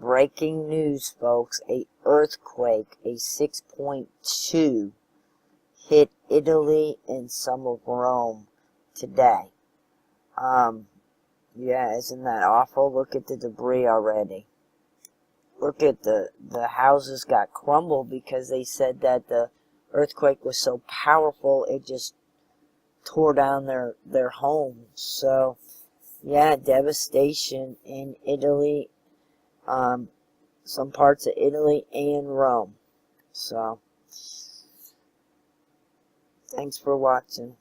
Breaking news, folks. A earthquake, a 6.2, hit Italy and some of Rome today. Yeah, isn't that awful? Look at the debris already. Look at the houses got crumbled because they said that the earthquake was so powerful it just tore down their homes. So, yeah, devastation in Italy, some parts of Italy and Rome. So, thanks for watching.